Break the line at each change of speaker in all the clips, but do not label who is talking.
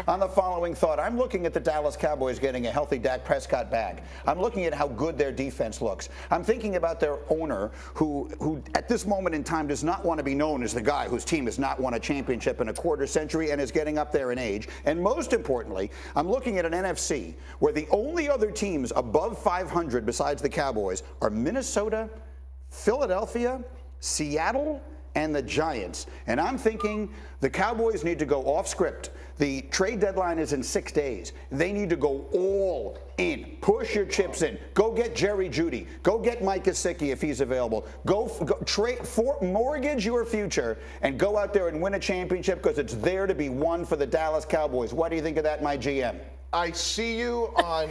on the following thought. I'm looking at the Dallas Cowboys getting a healthy Dak Prescott back. I'm looking at how good their defense looks. I'm thinking about their owner, who at this moment in time does not want to be known as the guy whose team has not won a championship in a quarter century and is getting up there in age. And most importantly, I'm looking at an NFC where the only other teams above 500 besides the Cowboys are Minnesota, Philadelphia, Seattle, and the Giants. And I'm thinking the Cowboys need to go off script. The trade deadline is in 6 days. They need to go all in. Push your chips in. Go get Jerry Jeudy. Go get Mike Gesicki if he's available. Go trade, mortgage your future and go out there and win a championship because it's there to be won for the Dallas Cowboys. What do you think of that, my GM?
I see you on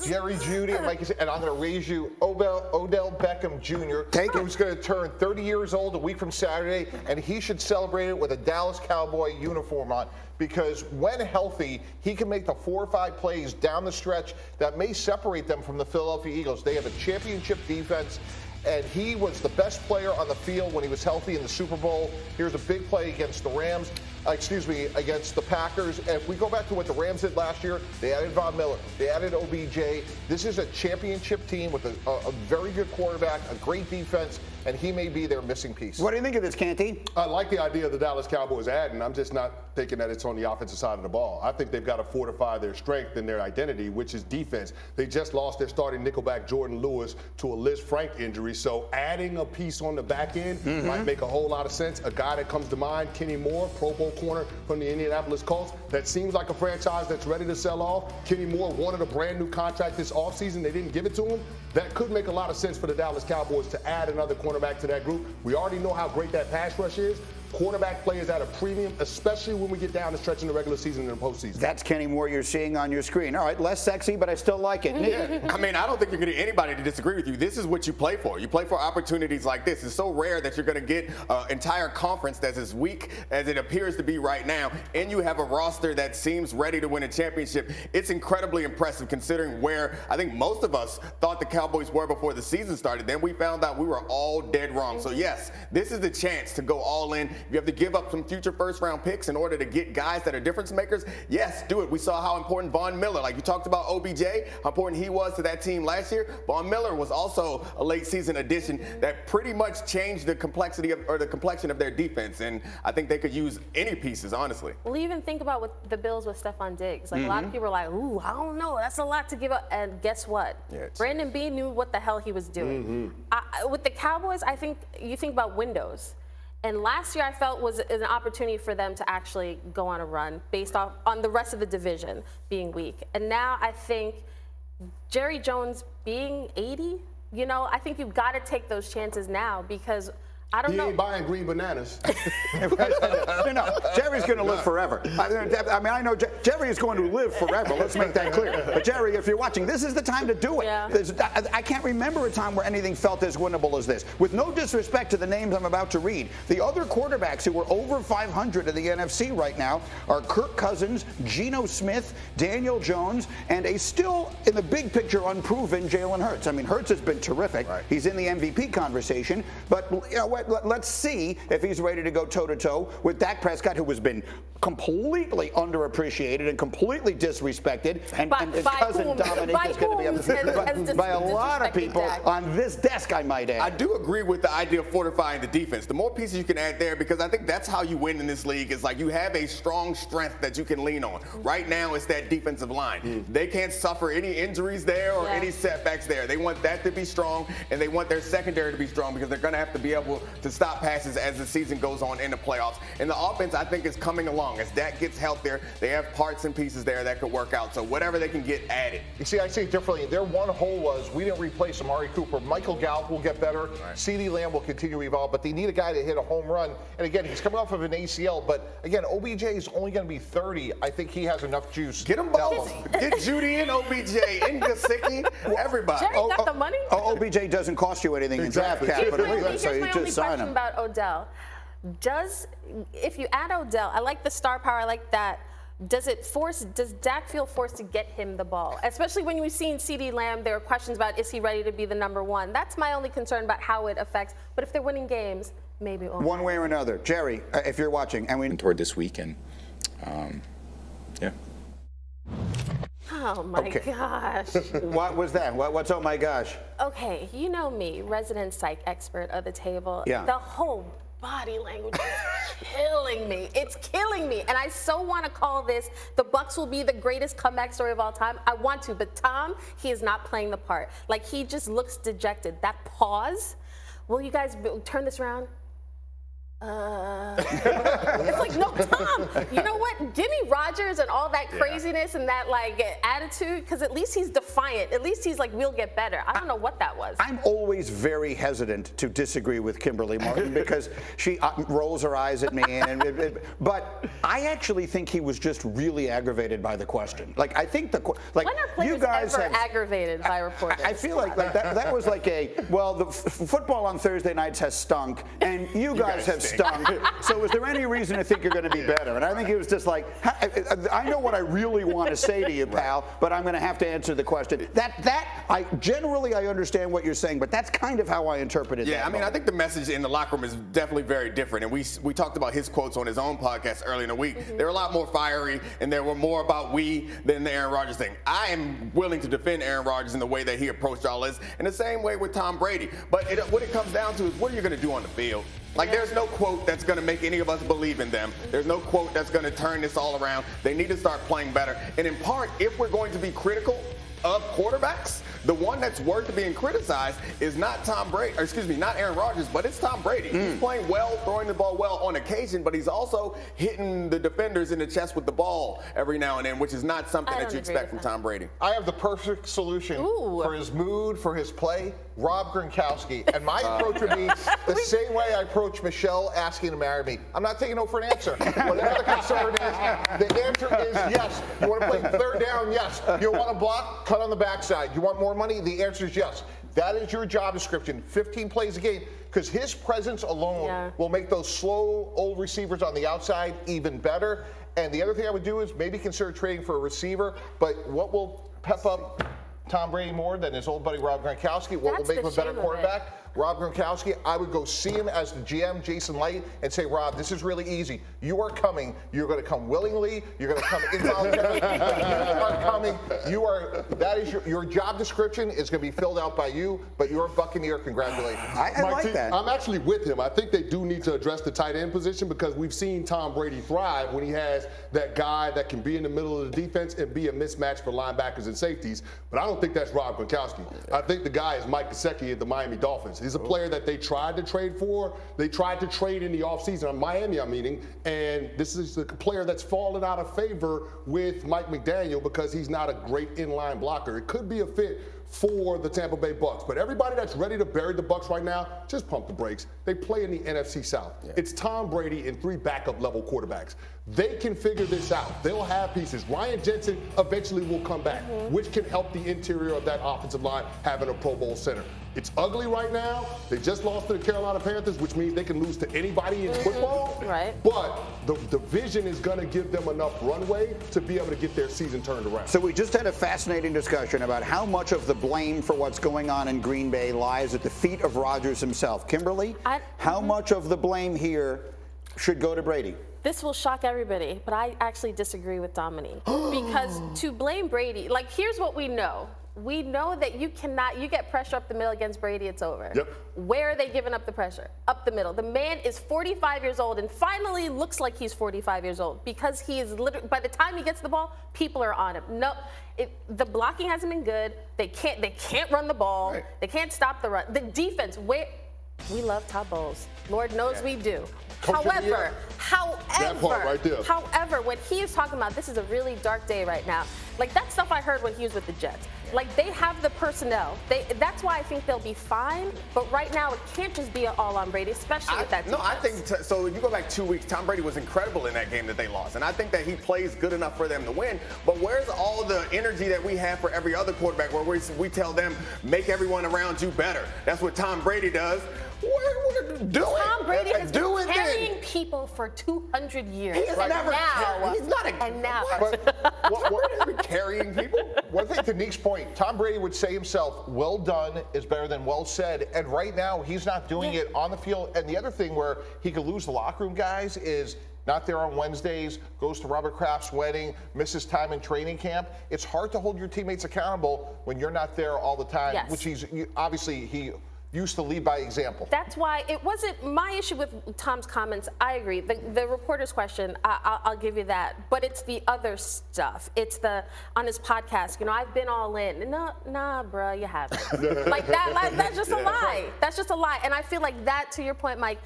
Jerry Jeudy and Mike, and I'm going to raise you Odell Beckham Jr., who's going to turn 30 years old a week from Saturday, and he should celebrate it with a Dallas Cowboy uniform on, because when healthy, he can make the 4 or 5 plays down the stretch that may separate them from the Philadelphia Eagles. They have a championship defense, and he was the best player on the field when he was healthy in the Super Bowl. Here's a big play against the Rams. Against the Packers. And if we go back to what the Rams did last year, they added Von Miller, they added OBJ. This is a championship team with a very good quarterback, a great defense, and he may be their missing piece.
What do you think of this, Canty?
I like the idea of the Dallas Cowboys adding. I'm just not thinking that it's on the offensive side of the ball. I think they've got to fortify their strength and their identity, which is defense. They just lost their starting nickelback Jordan Lewis to a Liz Frank injury, so adding a piece on the back end might make a whole lot of sense. A guy that comes to mind, Kenny Moore, Pro Bowl corner from the Indianapolis Colts. That seems like a franchise that's ready to sell off. Kenny Moore wanted a brand new contract this offseason. They didn't give it to him. That could make a lot of sense for the Dallas Cowboys to add another cornerback to that group. We already know how great that pass rush is. Quarterback play is at a premium, especially when we get down the stretch in the regular season and the postseason.
That's Kenny Moore you're seeing on your screen. All right, less sexy, but I still like it.
Yeah. I mean, I don't think you're going to get anybody to disagree with you. This is what you play for. You play for opportunities like this. It's so rare that you're going to get an entire conference that's as weak as it appears to be right now, and you have a roster that seems ready to win a championship. It's incredibly impressive considering where I think most of us thought the Cowboys were before the season started. Then we found out we were all dead wrong. So, yes, this is the chance to go all in. You have to give up some future first-round picks in order to get guys that are difference makers. Yes, do it. We saw how important Von Miller, like you talked about OBJ, how important he was to that team last year. Von Miller was also a late-season addition that pretty much changed the complexity or the complexion of their defense, and I think they could use any pieces, honestly.
Well, even think about what the Bills with Stephon Diggs. Like a lot of people are like, ooh, I don't know, that's a lot to give up. And guess what?
Yeah,
Brandon Beane knew what the hell he was doing. With the Cowboys, I think you think about windows. And last year I felt was an opportunity for them to actually go on a run based off on the rest of the division being weak. And now I think Jerry Jones being 80, you know, I think you've got to take those chances now because I don't know.
He ain't buying green bananas.
No, Jerry's going to live forever. I mean, I know Jerry is going to live forever. Let's make that clear. But Jerry, if you're watching, this is the time to do it.
Yeah.
I can't remember a time where anything felt as winnable as this. With no disrespect to the names I'm about to read, the other quarterbacks who are over 500 in the NFC right now are Kirk Cousins, Geno Smith, Daniel Jones, and a still, in the big picture, unproven Jalen Hurts. I mean, Hurts has been terrific. Right. He's in the MVP conversation. But, you know what? Let's see if he's ready to go toe-to-toe with Dak Prescott, who has been completely underappreciated and completely disrespected. And cousin Dominic is going to be by a lot of people on this desk, I might add.
I do agree with the idea of fortifying the defense. The more pieces you can add there, because I think that's how you win in this league, is like you have a strong strength that you can lean on. Right now, it's that defensive line. They can't suffer any injuries there or any setbacks there. They want that to be strong, and they want their secondary to be strong because they're going to have to be able to stop passes as the season goes on in the playoffs. And the offense, I think, is coming along. As Dak gets healthier, they have parts and pieces there that could work out. So whatever they can get added.
You see, I see it differently. Their one hole was we didn't replace Amari Cooper. Michael Gallup will get better. Right. CeeDee Lamb will continue to evolve, but they need a guy to hit a home run. And again, he's coming off of an ACL, but again, OBJ is only going to be 30. I think he has enough juice.
Get them both. Get Jeudy and OBJ and Gesicki. Everybody.
Jerry got the money.
OBJ doesn't cost you anything in draft capital either, so you just sign him.
About Odell. If you add Odell, I like the star power, I like that. Does Dak feel forced to get him the ball? Especially when we've seen CeeDee Lamb, there are questions about is he ready to be the number one? That's my only concern about how it affects. But if they're winning games, maybe
one way or another. Jerry, if you're watching, and we
toward this weekend,
Yeah.
Oh my
Okay.
gosh.
What was that? What's oh my gosh?
Okay, you know me, resident psych expert of the table.
Yeah.
The whole body language is killing me. It's killing me. And I so want to call this the Bucs will be the greatest comeback story of all time. I want to, but Tom, he is not playing the part. Like, he just looks dejected. That pause. Will you guys turn this around? It's like, no, Tom, you know what? Give me Rodgers and all that craziness and that, like, attitude, because at least he's defiant. At least he's like, we'll get better. I don't know what that was.
I'm always very hesitant to disagree with Kimberly Martin because she rolls her eyes at me. But I actually think he was just really aggravated by the question. Like, I think
When are players
you guys
ever
have
aggravated by reporters?
I feel like that was like the football on Thursday nights has stunk, and you guys have stunk. So is there any reason to think you're going to be better? And I think he was just like, I know what I really want to say to you, pal, but I'm going to have to answer the question. I generally understand what you're saying, but that's kind of how I interpreted that.
Yeah, I mean, I think the message in the locker room is definitely very different. And we talked about his quotes on his own podcast earlier in the week.
Mm-hmm.
They were a lot more fiery, and they were more about we than the Aaron Rodgers thing. I am willing to defend Aaron Rodgers in the way that he approached all this, in the same way with Tom Brady. But what it comes down to is, what are you going to do on the field? Like, there's no quote that's going to make any of us believe in them. There's no quote that's going to turn this all around. They need to start playing better. And in part, if we're going to be critical of quarterbacks, the one that's worth being criticized is not Tom Brady, or excuse me, not Aaron Rodgers, but it's Tom Brady. He's playing well, throwing the ball well on occasion, but he's also hitting the defenders in the chest with the ball every now and then, which is not something that you expect from Tom Brady.
I have the perfect solution for his mood, for his play. Rob Gronkowski. And my approach would be the same way I approach Michelle asking to marry me. I'm not taking no for an answer. Whatever the concern is, the answer is yes. You want to play third down? Yes. You want to block? Cut on the backside. You want more money? The answer is yes. That is your job description. 15 plays a game. Because his presence alone will make those slow old receivers on the outside even better. And the other thing I would do is maybe consider trading for a receiver. But what will pep up Tom Brady more than his old buddy Rob Gronkowski? What will make him a better quarterback? Rob Gronkowski, I would go see him as the GM, Jason Light, and say, Rob, this is really easy. You are coming. You're going to come willingly. You're going to come involuntarily. You are coming. That is your job description is going to be filled out by you, but you're a Buccaneer. Congratulations.
I like that.
I'm actually with him. I think they do need to address the tight end position because we've seen Tom Brady thrive when he has that guy that can be in the middle of the defense and be a mismatch for linebackers and safeties. But I don't think that's Rob Gronkowski. I think the guy is Mike Gesicki at the Miami Dolphins. He's a player that they tried to trade for. They tried to trade in the offseason on Miami, and this is a player that's fallen out of favor with Mike McDaniel because he's not a great inline blocker. It could be a fit for the Tampa Bay Bucs. But everybody that's ready to bury the Bucs right now, just pump the brakes. They play in the NFC South. Yeah. It's Tom Brady and 3 backup level quarterbacks. They can figure this out. They'll have pieces. Ryan Jensen eventually will come back, which can help the interior of that offensive line having a Pro Bowl center. It's ugly right now. They just lost to the Carolina Panthers, which means they can lose to anybody in football.
Right.
But the division is going to give them enough runway to be able to get their season turned around.
So we just had a fascinating discussion about how much of the blame for what's going on in Green Bay lies at the feet of Rodgers himself. Kimberly, how much of the blame here should go to Brady?
This will shock everybody, but I actually disagree with Dominique. Because to blame Brady, like, here's what we know. We know that you get pressure up the middle against Brady, it's over.
Yep.
Where are they giving up the pressure? Up the middle. The man is 45 years old and finally looks like he's 45 years old because he is literally, by the time he gets the ball, people are on him. No, the blocking hasn't been good. They can't run the ball. Right. They can't stop the run. The defense, we love Todd Bowles. Lord knows we do. However,
that part right there.
However, when he is talking about this is a really dark day right now, like that stuff I heard when he was with the Jets. Like, they have the personnel. That's why I think they'll be fine. But right now, it can't just be all on Brady, especially with that defense.
No, I think so. You go back 2 weeks, Tom Brady was incredible in that game that they lost. And I think that he plays good enough for them to win. But where's all the energy that we have for every other quarterback where we tell them, make everyone around you better? That's what Tom Brady does.
Tom Brady has been carrying people for 200 years.
He's not carrying people.
One thing to Nick's point, Tom Brady would say himself, well done is better than well said. And right now, he's not doing it on the field. And the other thing where he could lose the locker room, guys, is not there on Wednesdays, goes to Robert Kraft's wedding, misses time in training camp. It's hard to hold your teammates accountable when you're not there all the time,
Yes.
which he used to lead by example.
That's why it wasn't my issue with Tom's comments. I agree. The reporter's question, I'll give you that. But it's the other stuff. It's on his podcast, I've been all in. Nah, bruh, you haven't. Like that's just a lie. That's just a lie. And I feel like that, to your point, Mike,